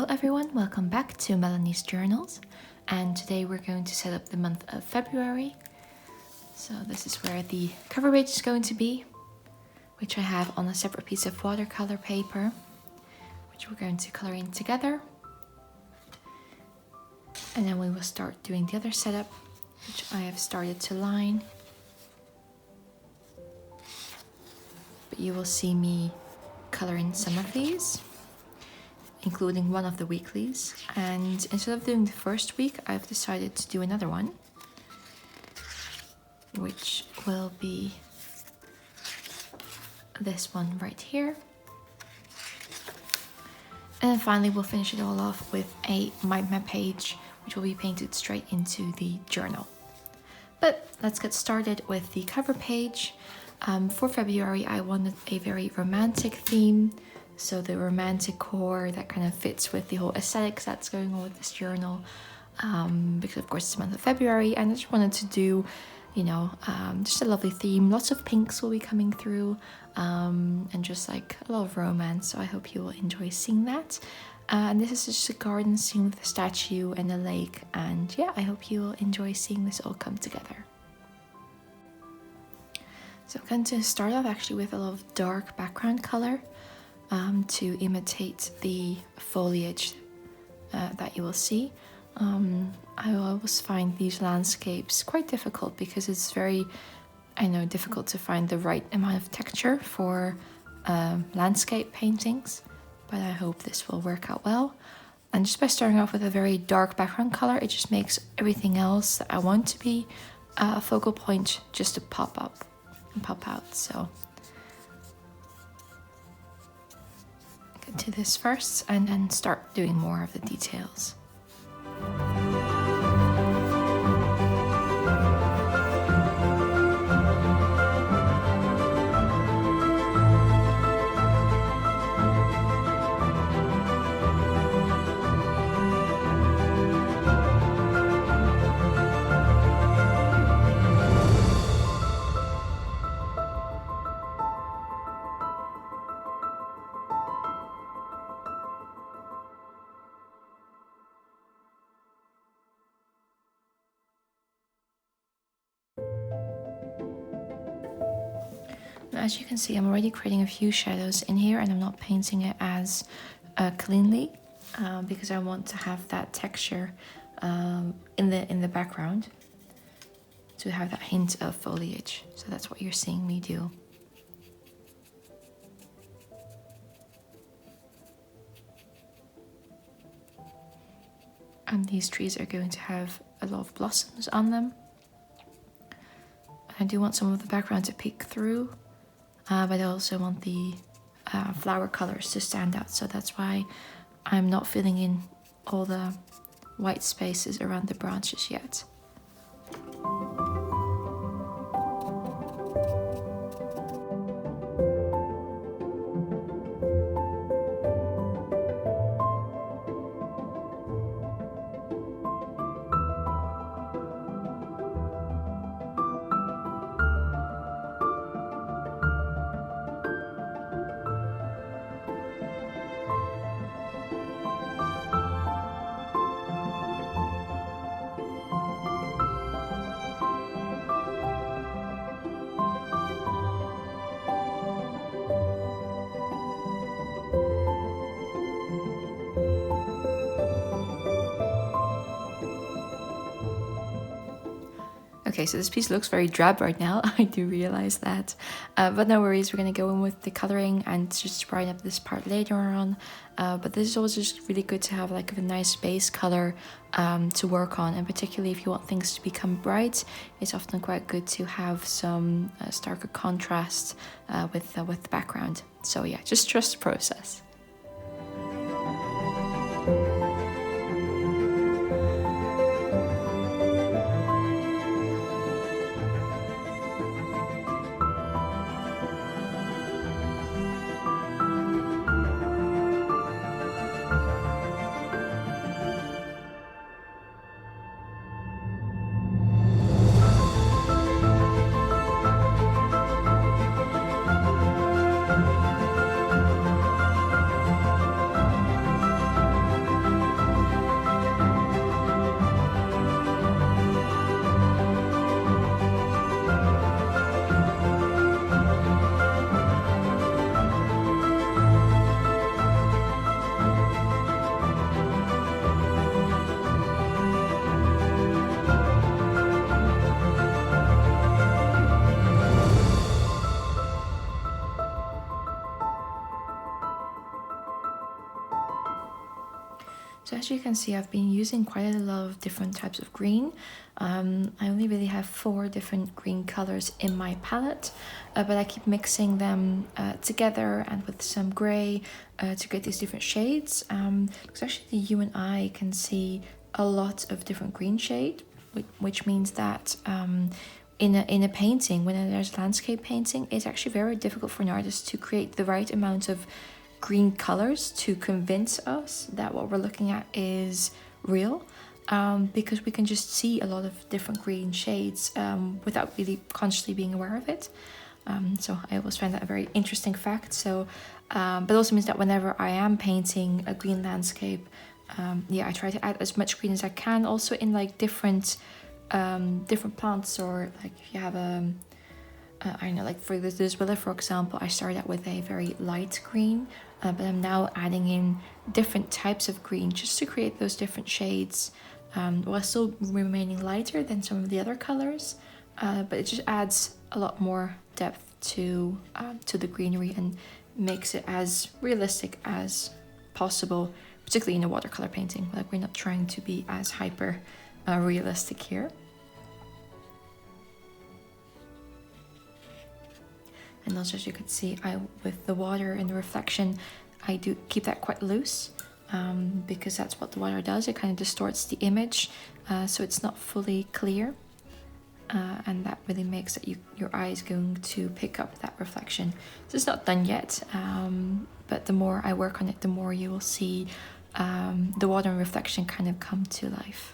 everyone, welcome back to Melanie's Journals, and today we're going to set up the month of February. So this is where the cover page is going to be, which I have on a separate piece of watercolor paper, which we're going to color in together. And then we will start doing the other setup, which I have started to line. But you will see me color in some of these, including one of the weeklies, and instead of doing the first week, I've decided to do another one, which will be this one right here. And then finally we'll finish it all off with a mind map page, which will be painted straight into the journal. But let's get started with the cover page. For February, I wanted a very romantic theme. So the romantic core that kind of fits with the whole aesthetics that's going on with this journal, because of course it's the month of February, and I just wanted to do, just a lovely theme. Lots of pinks will be coming through, and just like a lot of romance. So I hope you will enjoy seeing that. And this is just a garden scene with a statue and a lake, and yeah, I hope you will enjoy seeing this all come together. So I'm going to start off actually with a lot of dark background color. To imitate the foliage that you will see. I always find these landscapes quite difficult because it's very, difficult to find the right amount of texture for landscape paintings, but I hope this will work out well. And just by starting off with a very dark background color, it just makes everything else that I want to be a focal point just to pop up and pop out. So to this first and then start doing more of the details. As you can see, I'm already creating a few shadows in here, and I'm not painting it as cleanly because I want to have that texture in the background to have that hint of foliage. So that's what you're seeing me do. And these trees are going to have a lot of blossoms on them. I do want some of the background to peek through. But I also want the flower colors to stand out, so that's why I'm not filling in all the white spaces around the branches yet. Okay, so this piece looks very drab right now, I do realize that, but no worries, we're going to go in with the colouring and just brighten up this part later on, but this is also just really good to have like a nice base colour to work on, and particularly if you want things to become bright, it's often quite good to have some starker contrast with the background. So yeah, just trust the process. as you can see, I've been using quite a lot of different types of green. I only really have 4 different green colors in my palette, but I keep mixing them together and with some gray to get these different shades. Because actually you and I can see a lot of different green shade, which means that in a painting, when there's landscape painting, it's actually very difficult for an artist to create the right amount of green colors to convince us that what we're looking at is real, because we can just see a lot of different green shades without really consciously being aware of it. So I always find that a very interesting fact. So, but also means that whenever I am painting a green landscape, I try to add as much green as I can, also in like different plants, or like if you have I know, like for this willow, for example, I started out with a very light green, but I'm now adding in different types of green just to create those different shades, while still remaining lighter than some of the other colors. But it just adds a lot more depth to the greenery and makes it as realistic as possible, particularly in a watercolor painting. Like, we're not trying to be as hyper realistic here. And also, as you can see, with the water and the reflection, I do keep that quite loose, because that's what the water does. It kind of distorts the image, so it's not fully clear. And that really makes that your eye is going to pick up that reflection. So it's not done yet, but the more I work on it, the more you will see the water and reflection kind of come to life.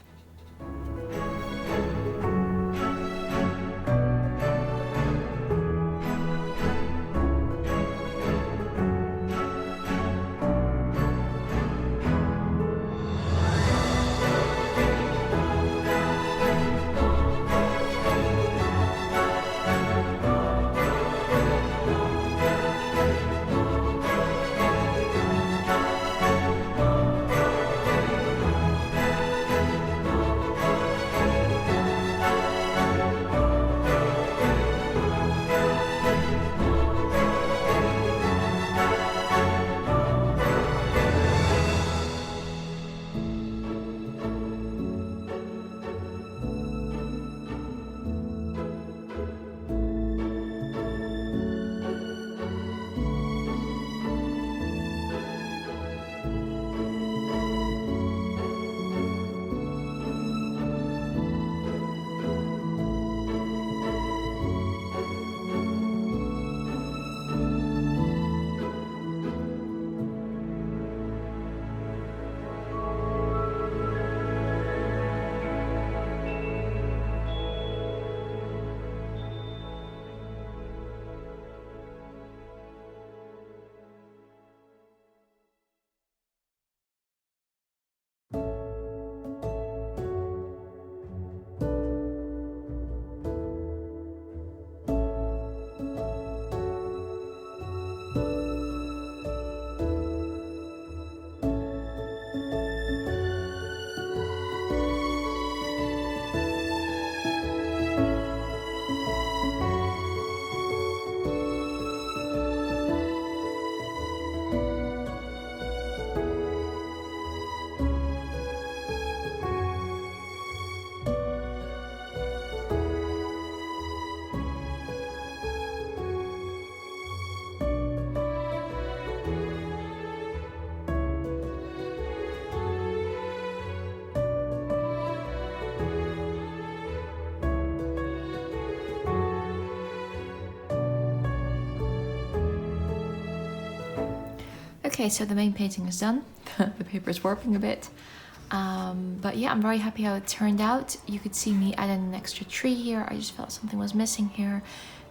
Okay, so the main painting is done. The paper is warping a bit. But yeah, I'm very happy how it turned out. You could see me add an extra tree here. I just felt something was missing here.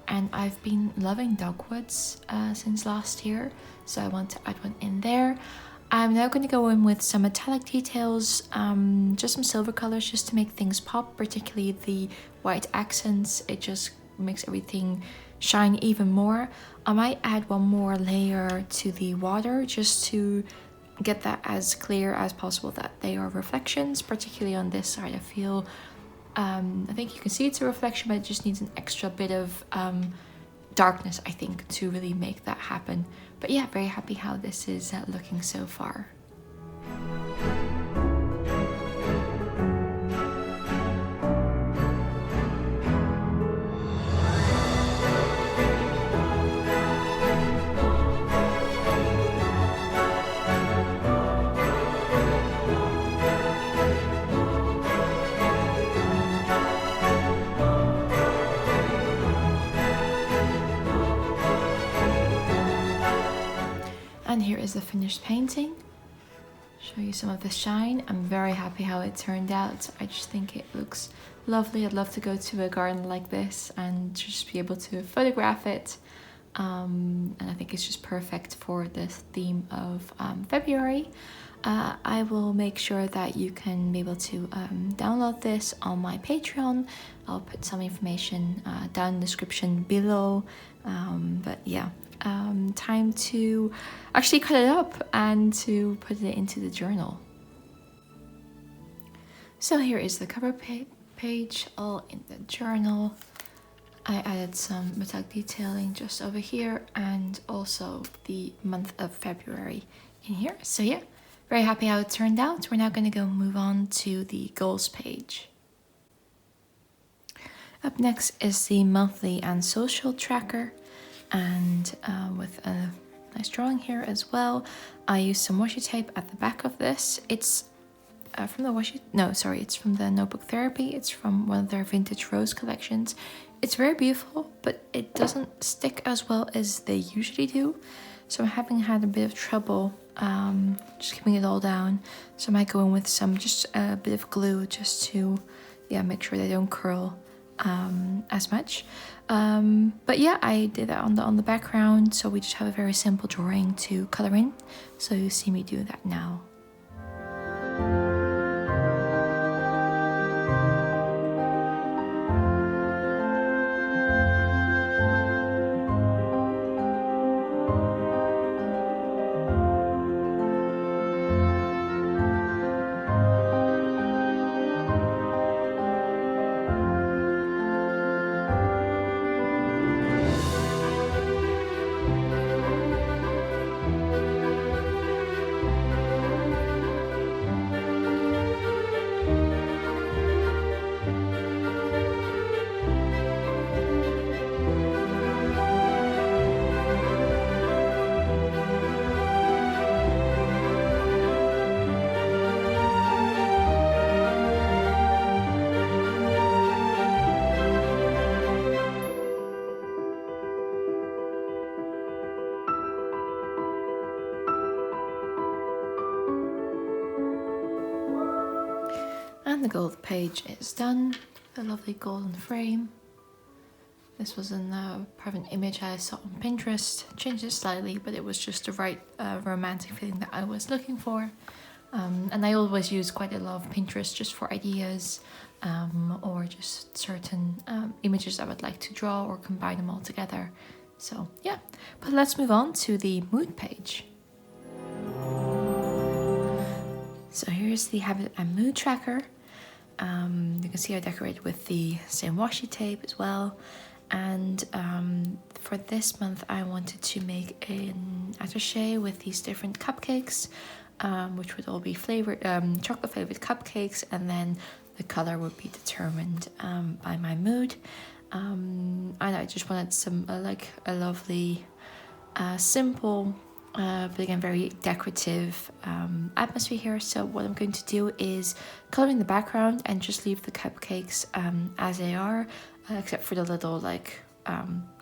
And I've been loving dogwoods since last year, so I want to add one in there. I'm now going to go in with some metallic details, just some silver colors just to make things pop, particularly the white accents. It just makes everything shine even more. I might add one more layer to the water just to get that as clear as possible that they are reflections, particularly on this side. I feel, I think you can see it's a reflection, but it just needs an extra bit of darkness, I think, to really make that happen. But yeah, very happy how this is looking so far. here is the finished painting. Show you some of the shine. I'm very happy how it turned out. I just think it looks lovely. I'd love to go to a garden like this and just be able to photograph it. And I think it's just perfect for this theme of February. I will make sure that you can be able to download this on my Patreon. I'll put some information down in the description below. But yeah, time to actually cut it up and to put it into the journal. So here is the cover page, all in the journal. I added some metallic detailing just over here and also the month of February in here. So yeah, very happy how it turned out. We're now going to go move on to the goals page. Up next is the monthly and social tracker, and with a nice drawing here as well. I used some washi tape at the back of this. It's from the washi, no, sorry, it's from the Notebook Therapy. It's from one of their vintage rose collections. It's very beautiful, but it doesn't stick as well as they usually do. So I'm having had a bit of trouble just keeping it all down. So I might go in with some, just a bit of glue just to, yeah, make sure they don't curl as much. But yeah, I did that on the background. So we just have a very simple drawing to color in. So you see me do that now. And the gold page is done. The lovely golden frame. This was a private image I saw on Pinterest. Changed it slightly, but it was just the right romantic feeling that I was looking for. And I always use quite a lot of Pinterest just for ideas or just certain images I would like to draw or combine them all together. So yeah, but let's move on to the mood page. So here's the habit and mood tracker. You can see I decorated with the same washi tape as well. And for this month, I wanted to make an attaché with these different cupcakes, which would all be flavored, chocolate flavored cupcakes, and then the color would be determined by my mood. And I just wanted some like a lovely, simple, but again very decorative atmosphere here. So what I'm going to do is color in the background and just leave the cupcakes as they are, except for the little like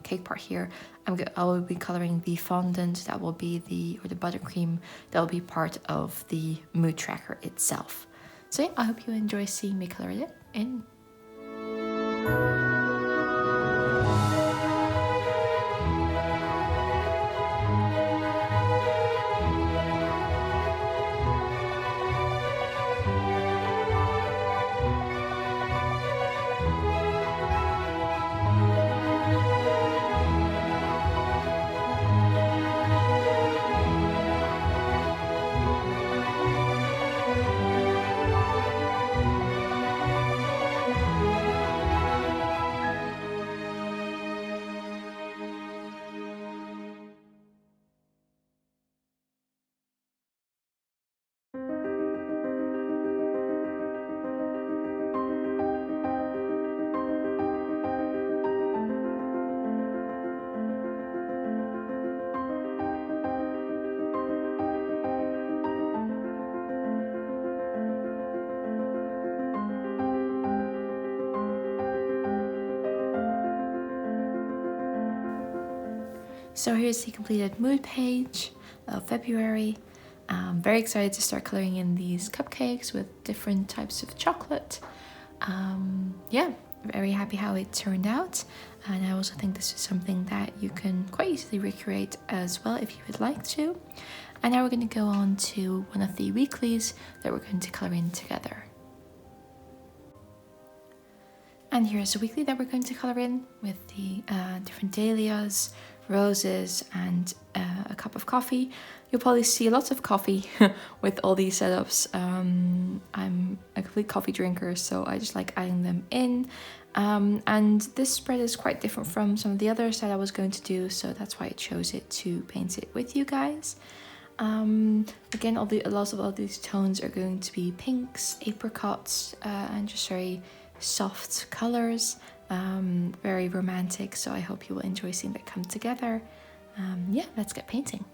cake part here. I will be coloring the fondant that will be the buttercream that will be part of the mood tracker itself. So yeah, I hope you enjoy seeing me color it in. So here's the completed mood page. of February. I'm very excited to start coloring in these cupcakes with different types of chocolate. Yeah, very happy how it turned out, and I also think this is something that you can quite easily recreate as well if you would like to. And now we're going to go on to one of the weeklies that we're going to colour in together. And here's a weekly that we're going to colour in with the different dahlias, roses, and a cup of coffee. You'll probably see lots of coffee with all these setups. I'm a complete coffee drinker, so I just like adding them in. And this spread is quite different from some of the others that I was going to do, so that's why I chose it to paint it with you guys. Again, lots of all these tones are going to be pinks, apricots, and just very soft colors, very romantic, so I hope you will enjoy seeing that come together. Yeah, let's get painting.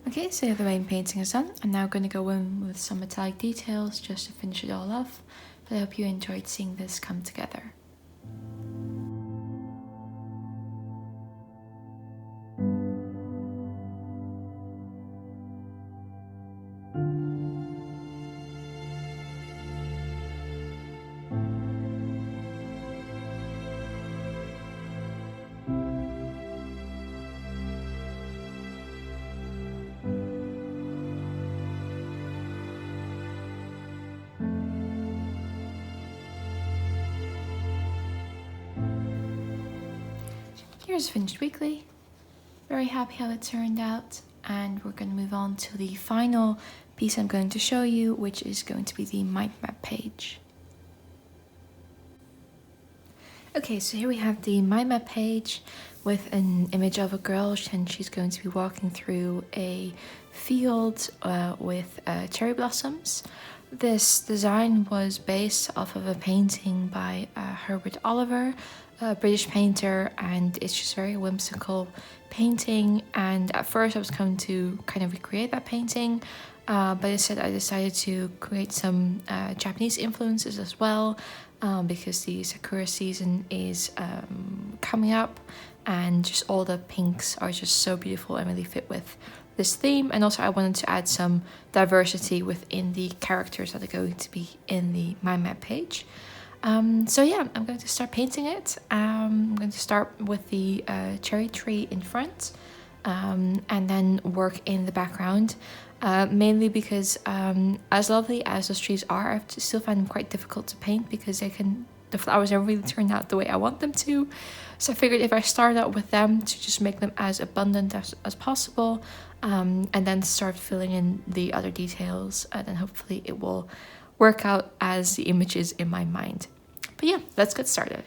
Okay, so the main painting is done. I'm now going to go in with some metallic details just to finish it all off. But I hope you enjoyed seeing this come together. Here's a finished weekly. Very happy how it turned out, and we're going to move on to the final piece I'm going to show you, which is going to be the mind map page. Okay, so here we have the mind map page with an image of a girl, and she's going to be walking through a field with cherry blossoms. This design was based off of a painting by Herbert Oliver, a British painter, and it's just very whimsical painting. And at first I was going to kind of recreate that painting, but instead I decided to create some Japanese influences as well, because the Sakura season is coming up, and just all the pinks are just so beautiful and really fit with this theme, and also I wanted to add some diversity within the characters that are going to be in the mind map page. So yeah, I'm going to start painting it. I'm going to start with the cherry tree in front, and then work in the background, mainly because as lovely as those trees are, I still find them quite difficult to paint because the flowers never really turn out the way I want them to. So I figured if I start out with them to just make them as abundant as possible, and then start filling in the other details, then hopefully it will work out as the images in my mind. But yeah, let's get started.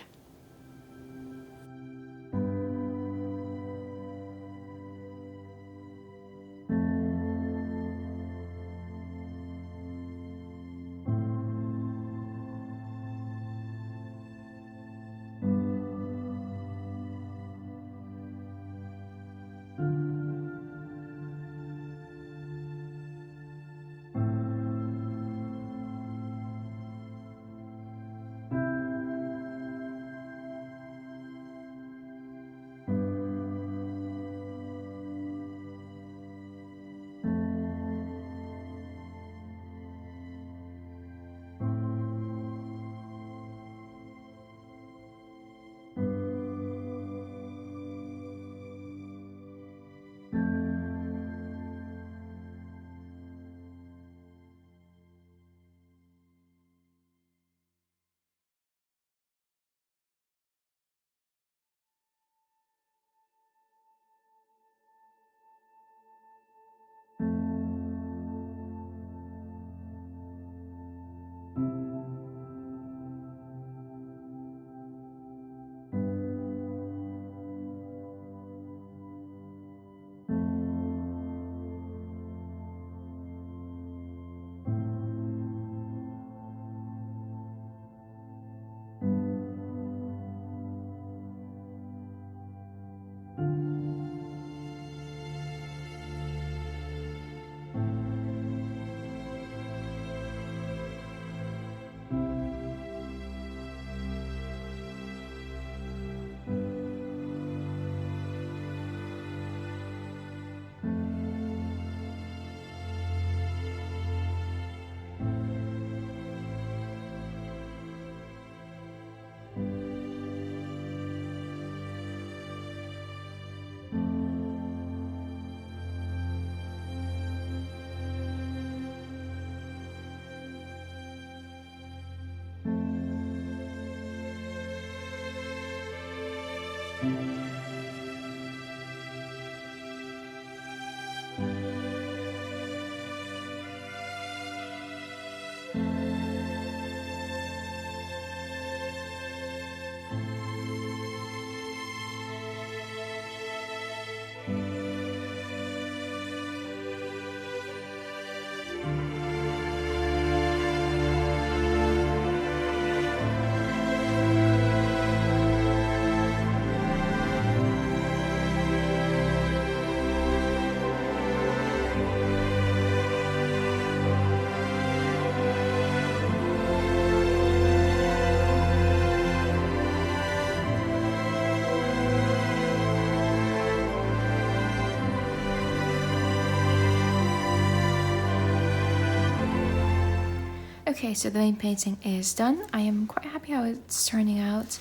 Okay, so the main painting is done. I am quite happy how it's turning out.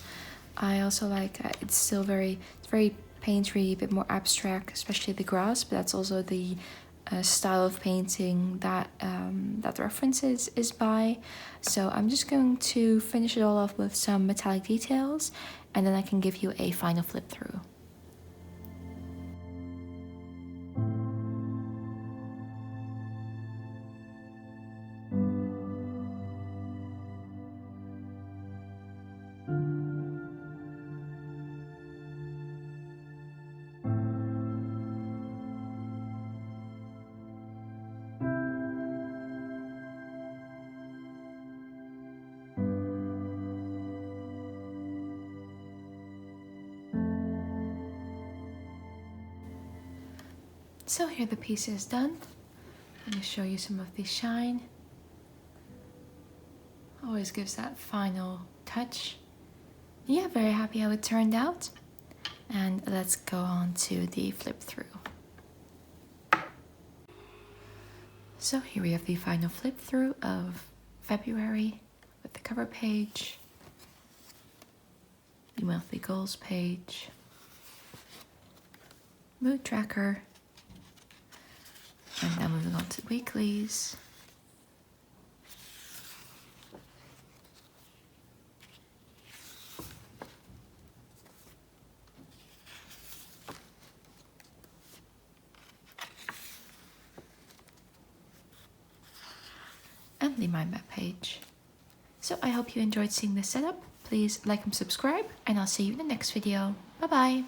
I also like it's very painterly, a bit more abstract, especially the grass. But that's also the style of painting that that the reference is by. So I'm just going to finish it all off with some metallic details, and then I can give you a final flip through. So here the piece is done. I'm going to show you some of the shine. Always gives that final touch. Yeah, very happy how it turned out. And let's go on to the flip through. So here we have the final flip through of February with the cover page, the monthly goals page, mood tracker, and now moving on to weeklies. And the mind map page. So I hope you enjoyed seeing this setup. Please like and subscribe, and I'll see you in the next video. Bye bye.